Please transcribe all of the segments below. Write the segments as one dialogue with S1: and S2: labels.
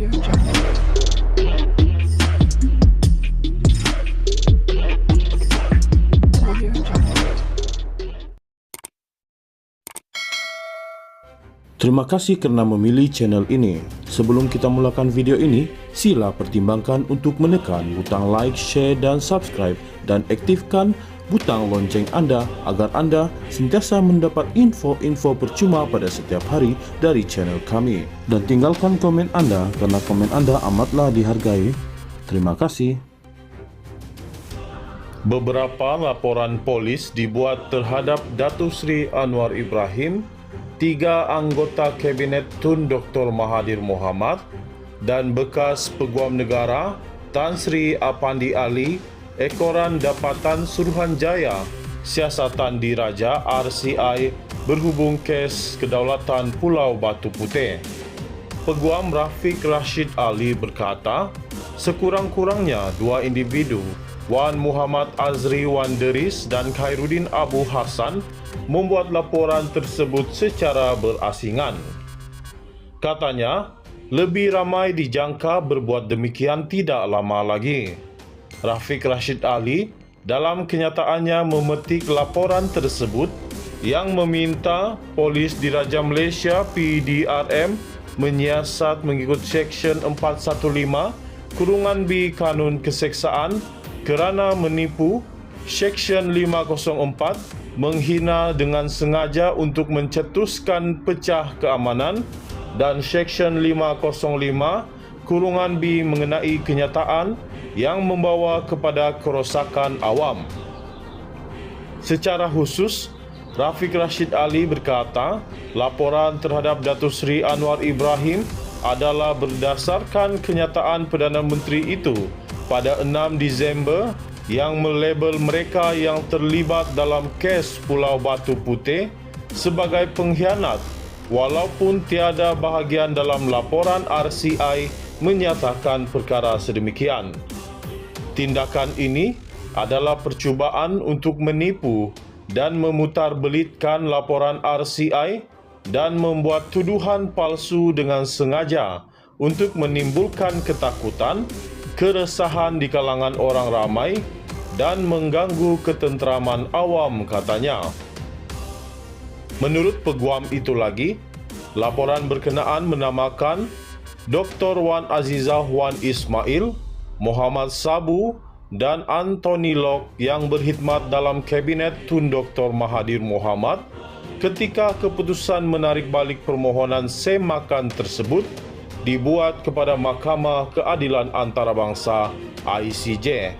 S1: Terima kasih kerana memilih channel ini. Sebelum kita mulakan video ini, sila pertimbangkan untuk menekan butang like, share dan subscribe dan aktifkan butang lonceng anda agar anda sentiasa mendapat info-info percuma pada setiap hari dari channel kami. Dan tinggalkan komen anda kerana komen anda amatlah dihargai. Terima kasih. Beberapa laporan polis dibuat terhadap Datuk Seri Anwar Ibrahim, 3 anggota Kabinet Tun Dr. Mahathir Mohamad dan bekas Peguam Negara Tan Sri Apandi Ali, Ekoran Dapatan Suruhanjaya Siasatan Diraja RCI berhubung kes kedaulatan Pulau Batu Putih. Peguam Rafiq Rashid Ali berkata, sekurang-kurangnya 2 individu, Wan Muhammad Azri Wan Deris dan Khairuddin Abu Hassan membuat laporan tersebut secara berasingan. Katanya, lebih ramai dijangka berbuat demikian tidak lama lagi. Rafiq Rashid Ali dalam kenyataannya memetik laporan tersebut yang meminta Polis Diraja Malaysia PDRM menyiasat mengikut Seksyen 415(B) Kanun Keseksaan kerana menipu, Seksyen 504 menghina dengan sengaja untuk mencetuskan pecah keamanan dan Seksyen 505(B) mengenai kenyataan yang membawa kepada kerosakan awam. Secara khusus, Rafiq Rashid Ali berkata, laporan terhadap Datuk Seri Anwar Ibrahim adalah berdasarkan kenyataan Perdana Menteri itu pada 6 Disember yang melabel mereka yang terlibat dalam kes Pulau Batu Putih sebagai pengkhianat, walaupun tiada bahagian dalam laporan RCI menyatakan perkara sedemikian. Tindakan ini adalah percubaan untuk menipu dan memutarbelitkan laporan RCI dan membuat tuduhan palsu dengan sengaja untuk menimbulkan ketakutan, keresahan di kalangan orang ramai dan mengganggu ketenteraman awam, katanya. Menurut peguam itu lagi, laporan berkenaan menamakan Dr. Wan Azizah Wan Ismail, Muhammad Sabu dan Anthony Lok yang berkhidmat dalam Kabinet Tun Dr. Mahathir Mohamad ketika keputusan menarik balik permohonan semakan tersebut dibuat kepada Mahkamah Keadilan Antarabangsa ICJ.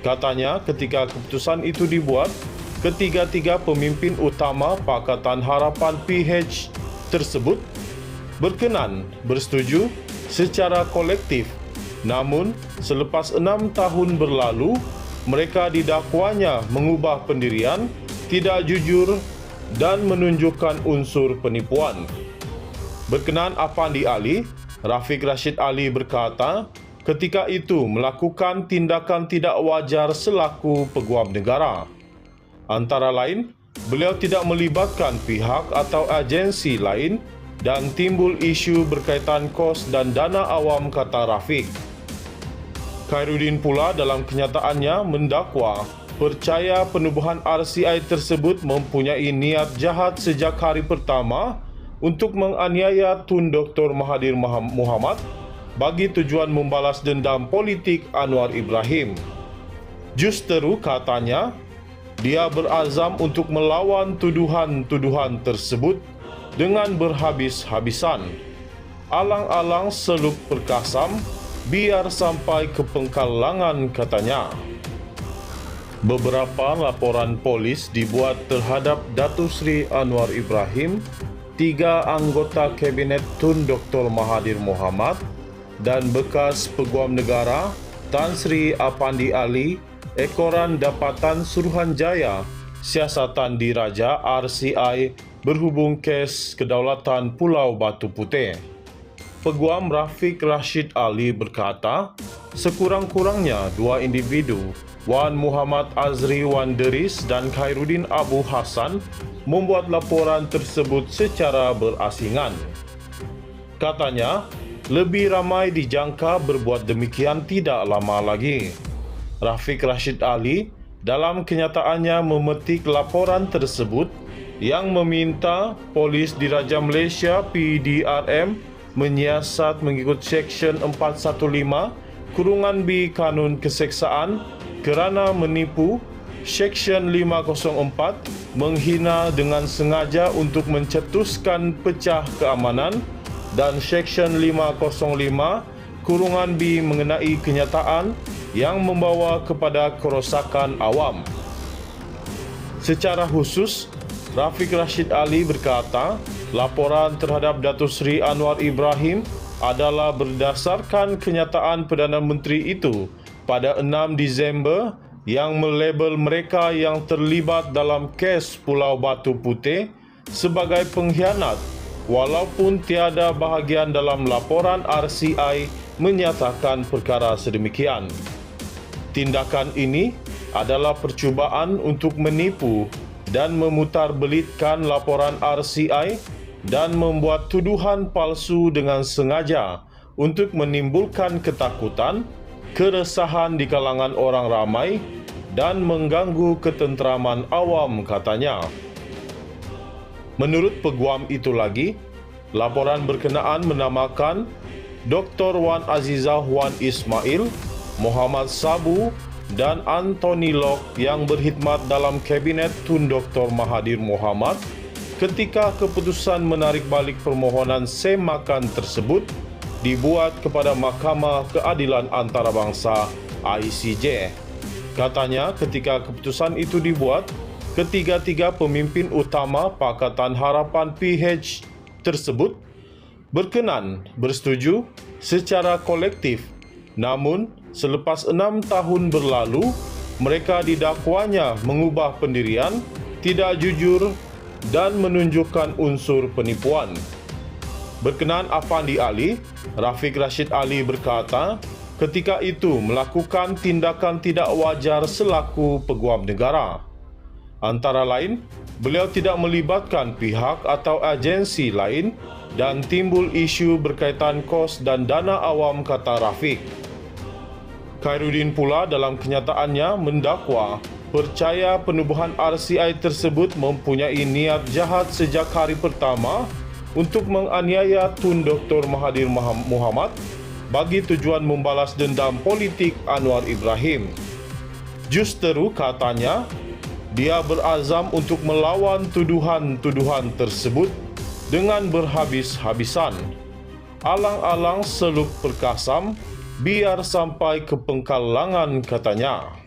S1: Katanya, ketika keputusan itu dibuat, ketiga-tiga pemimpin utama Pakatan Harapan PH tersebut bersetuju secara kolektif. Namun, selepas 6 tahun berlalu, mereka didakwanya mengubah pendirian, tidak jujur dan menunjukkan unsur penipuan. Berkenaan Apandi Ali, Rafiq Rashid Ali berkata, ketika itu melakukan tindakan tidak wajar selaku peguam negara. Antara lain, beliau tidak melibatkan pihak atau agensi lain dan timbul isu berkaitan kos dan dana awam, kata Rafiq. Khairuddin pula dalam kenyataannya mendakwa percaya penubuhan RCI tersebut mempunyai niat jahat sejak hari pertama untuk menganiaya Tun Dr. Mahathir Mohamad bagi tujuan membalas dendam politik Anwar Ibrahim. Justeru katanya, dia berazam untuk melawan tuduhan-tuduhan tersebut dengan berhabis-habisan. Alang-alang seluk perkasam, biar sampai ke pengkalangan, katanya. Beberapa laporan polis dibuat terhadap Datuk Seri Anwar Ibrahim, 3 anggota Kabinet Tun Dr. Mahathir Mohamad dan bekas Peguam Negara Tan Sri Apandi Ali, Ekoran Dapatan Suruhanjaya Siasatan Diraja RCI berhubung kes kedaulatan Pulau Batu Putih. Peguam Rafiq Rashid Ali berkata, sekurang-kurangnya 2 individu, Wan Muhammad Azri Wan Deris dan Khairuddin Abu Hassan membuat laporan tersebut secara berasingan. Katanya, lebih ramai dijangka berbuat demikian tidak lama lagi. Rafiq Rashid Ali dalam kenyataannya memetik laporan tersebut yang meminta Polis Diraja Malaysia PDRM menyiasat mengikut Seksyen 415(B) Kanun Keseksaan kerana menipu, Seksyen 504 menghina dengan sengaja untuk mencetuskan pecah keamanan dan Seksyen 505(B) mengenai kenyataan yang membawa kepada kerosakan awam. Secara khusus, Rafiq Rashid Ali berkata, laporan terhadap Datuk Seri Anwar Ibrahim adalah berdasarkan kenyataan Perdana Menteri itu pada 6 Disember yang melabel mereka yang terlibat dalam kes Pulau Batu Putih sebagai pengkhianat, walaupun tiada bahagian dalam laporan RCI menyatakan perkara sedemikian. Tindakan ini adalah percubaan untuk menipu dan memutarbelitkan laporan RCI dan membuat tuduhan palsu dengan sengaja untuk menimbulkan ketakutan, keresahan di kalangan orang ramai dan mengganggu ketenteraman awam, katanya. Menurut peguam itu lagi, laporan berkenaan menamakan Dr. Wan Azizah Wan Ismail, Muhammad Sabu dan Anthony Lok yang berkhidmat dalam Kabinet Tun Dr. Mahathir Mohamad ketika keputusan menarik balik permohonan semakan tersebut dibuat kepada Mahkamah Keadilan Antarabangsa ICJ. Katanya ketika keputusan itu dibuat, ketiga-tiga pemimpin utama Pakatan Harapan PH tersebut bersetuju secara kolektif. Namun, selepas 6 tahun berlalu, mereka didakwanya mengubah pendirian, tidak jujur dan menunjukkan unsur penipuan. Berkenaan Afandi Ali, Rafiq Rashid Ali berkata, ketika itu melakukan tindakan tidak wajar selaku peguam negara. Antara lain, beliau tidak melibatkan pihak atau agensi lain dan timbul isu berkaitan kos dan dana awam, kata Rafiq. Khairuddin pula dalam kenyataannya mendakwa percaya penubuhan RCI tersebut mempunyai niat jahat sejak hari pertama untuk menganiaya Tun Dr. Mahathir Mohamad bagi tujuan membalas dendam politik Anwar Ibrahim. Justeru katanya, dia berazam untuk melawan tuduhan-tuduhan tersebut dengan berhabis-habisan. Alang-alang seluk perkasam, biar sampai ke pengkalangan, katanya.